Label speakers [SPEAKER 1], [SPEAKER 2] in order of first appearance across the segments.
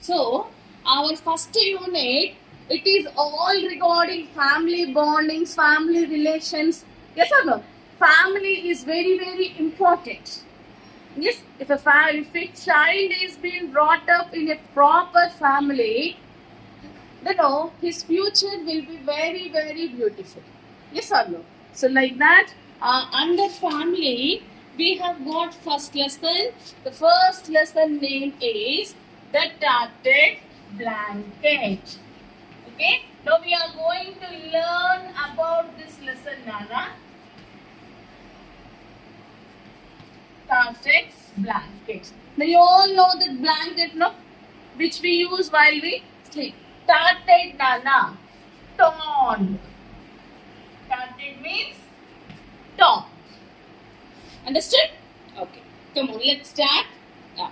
[SPEAKER 1] So, our first unit, it is all regarding family bondings, family relations. Yes or no? Family is very, very important. Yes, if a child is being brought up in a proper family, his future will be very, very beautiful. Yes or no? So like that, under family, we have got first lesson. The first lesson name is the tattered blanket. Okay. Now we are going to learn about this lesson, Nana. Tattered blanket. Now you all know that blanket, no? Which we use while we sleep. Tattered, Nana. Torn. Tattered means torn. Understood? Okay. Come on, let's start. Yeah.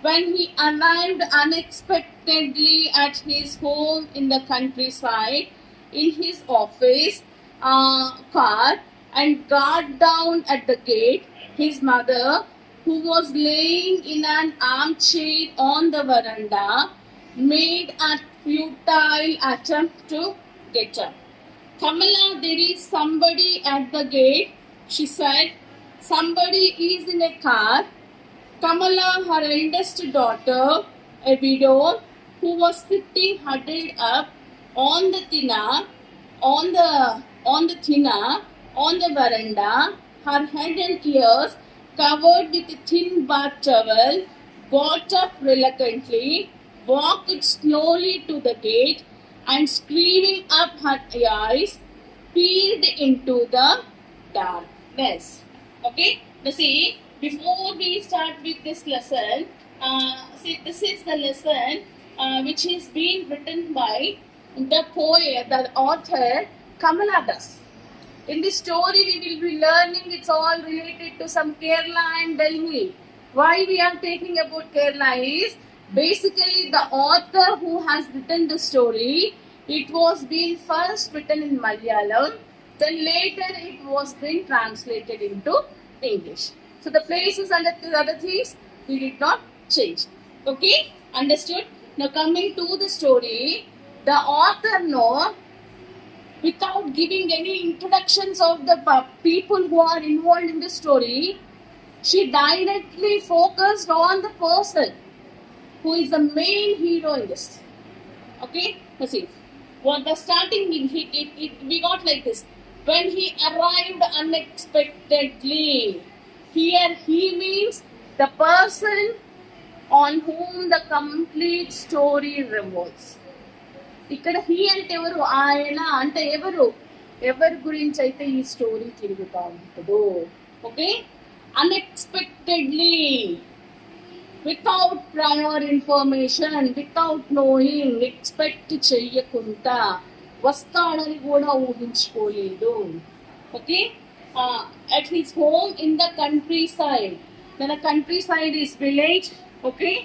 [SPEAKER 1] When he arrived unexpectedly at his home in the countryside, in his office car, and got down at the gate, his mother, who was laying in an armchair on the veranda, made a futile attempt to get up. Kamala, there is somebody at the gate, she said. Somebody is in a car. Kamala, her eldest daughter, a widow, who was sitting huddled up on the on the veranda, her head and ears covered with a thin bath towel, got up reluctantly, walked slowly to the gate, and screwing up her eyes, peered into the darkness. Okay, now see, before we start with this lesson, see, this is the lesson which is being written by the poet, the author Kamala Das. In this story, we will be learning it's all related to some Kerala and Delhi. Why we are taking about Kerala is basically the author who has written the story. It was being first written in Malayalam, then later it was being translated into English. So the places and the other things we did not change. Okay, understood? Now coming to the story, the author without giving any introductions of the people who are involved in the story, she directly focused on the person who is the main hero in this. Okay, let's see. What the starting we got like this. When he arrived unexpectedly. Here he means the person on whom the complete story revolves. ఇక్కడ he అంటే ఎవరు, ఆయన అంటే ఎవరి గురించి అయితే ఈ story తిరుగుతూ ఉంటుందో. Okay, unexpectedly, without prior information, without knowing, expect చెయ్యకుండా, వస్తాడని కూడా ఊహించుకోలేదు. Okay, at his home in the countryside. Then the countryside is village. Okay,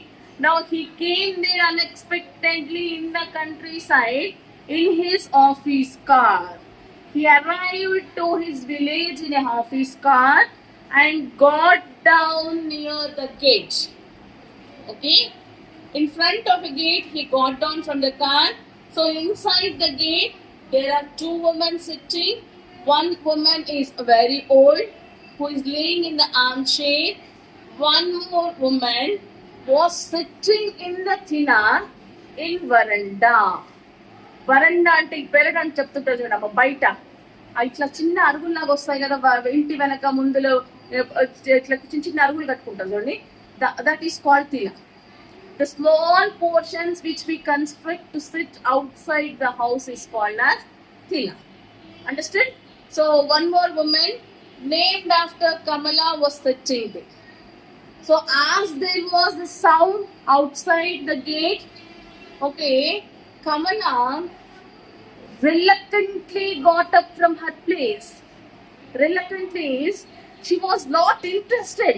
[SPEAKER 1] now he came there unexpectedly in the countryside in his office car. He arrived to his village in a office car and got down near the gate. Okay, in front of a gate he got down from the car. So inside the gate there are two women sitting. One woman is very old who is laying in the armchair. One more woman was sitting in the tina in veranda. Veranda అంటే పెరగని చెప్తుంటారు చూడమ్మ, బయట ఇట్లా చిన్న అరుగుల్లాగా వస్తాయి కదా ఇంటి వెనక ముందులో, ఇట్లా చిన్న చిన్న అరుగులు కట్టుకుంటారు చూడండి, that is called tina. The small portions which we construct to sit outside the house is called as tina. Understood? So one more woman named after Kamala was sitting there. So as there was the sound outside the gate, okay, Kamala reluctantly got up from her place. Reluctantly is she was not interested,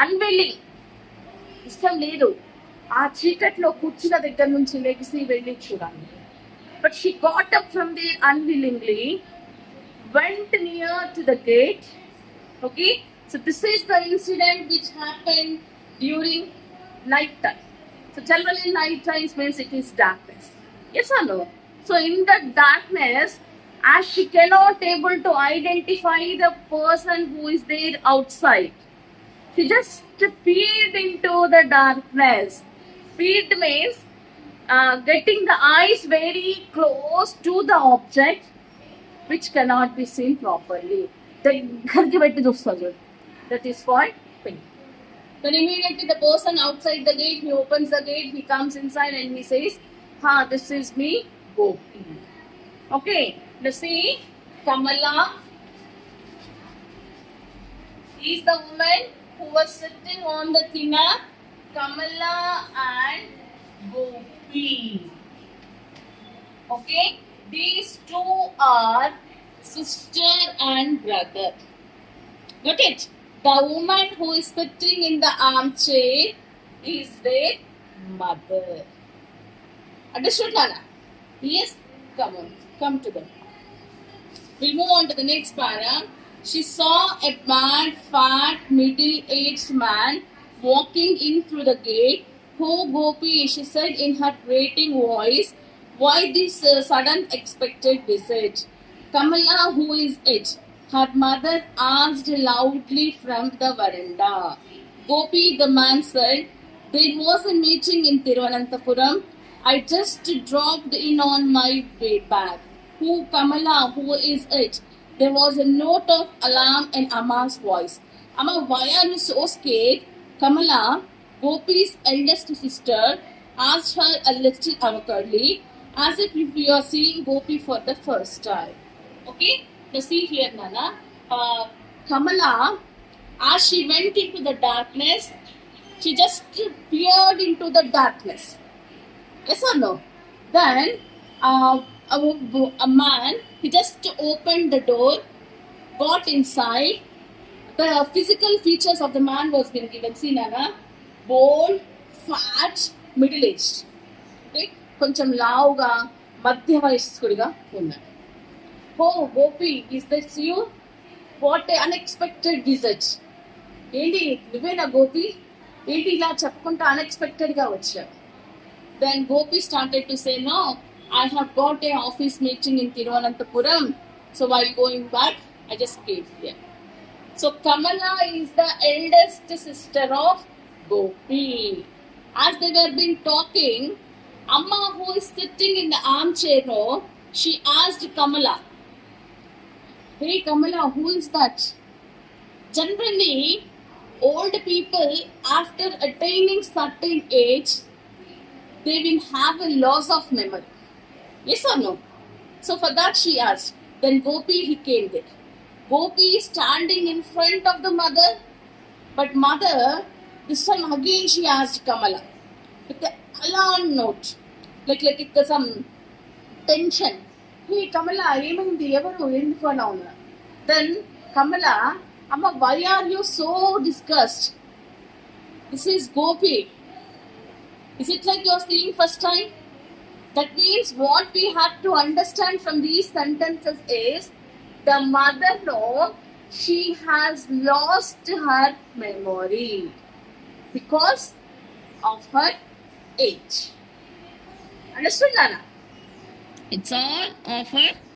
[SPEAKER 1] unwilling. ఇష్టం లేదు ఆ చీకట్లో కూర్చున్న దగ్గర నుంచి లెగిసి వెళ్ళి చూడాలి. But she got up from there unwillingly, went near to the gate. Okay, so this is the incident which happened during night time. So generally night times means it is darkness. Yes or no? So in the darkness, as she cannot able to identify the person who is there outside, she just peered into the darkness. Peered means getting the eyes very close to the object which cannot be seen properly. That is called peep. Then immediately the person outside the gate, he opens the gate, he comes inside and he says, "Ha, this is me, Gopi." Okay, let's see. Kamala is the woman who was sitting on the tina. Kamala and Gopi. Okay, these two are sister and brother. Got it? The woman who is sitting in the armchair is their mother. Understood, Nana? Yes? Come on, come to them. We'll move on to the next para. She saw a bad, fat, middle-aged man walking in through the gate. "Oh, Gopi," she said in her grating voice, "why this sudden expected visit?" "Kamala, who is it?" her mother asked loudly from the veranda. "Gopi," the man said, "there was a meeting in Thiruvananthapuram. I just dropped in on my way back." "Who, Kamala, who is it?" There was a note of alarm in Amma's voice. "Amma, why are you so scared?" Kamala, Gopi's eldest sister, asked her a little awkwardly, as if you are seeing Gopi for the first time. Okay, now see here, Nana. Kamala, as she went into the darkness, she just peered into the darkness. Yes or no? Then a man, he just opened the door, got inside. The physical features of the man was being given. See, Nana, bold, fat, middle-aged. Okay, కొంచెం లావుగా మధ్య వయస్కుడిగా ఉన్నాడు. "Oh, Gopi, is this you? What an unexpected visit." "ఏంటి నువ్వేనా గోపి? ఏంటి ఇలా చెప్పకుండా అన్ఎక్స్పెక్టెడ్గా వచ్చావు?" Then Gopi started to say, "No, I have got a office meeting in Thiruvananthapuram. So while going back, I just came here." So Kamala is the eldest sister of Gopi. As they were been talking, Amma, who is sitting in the armchair, she asked Kamala, "Hey Kamala, who is that?" Generally, old people after attaining certain age, they will have a loss of memory. Yes or no? So for that she asked. Then Gopi, he came there. Gopi is standing in front of the mother, but mother, this time again she asked Kamala with the alarm note, like some tension. "Hey Kamala, ఏమైంది? ఎవరు? ఎందుకు అలా ఉన్నా?" Then Kamala, "Amma, why are you so disgusted? This is Gopi. Is it like you're seeing first time?" That means what we have to understand from these sentences is the mother she has lost her memory because of her age. Understood, Nana? It's all of her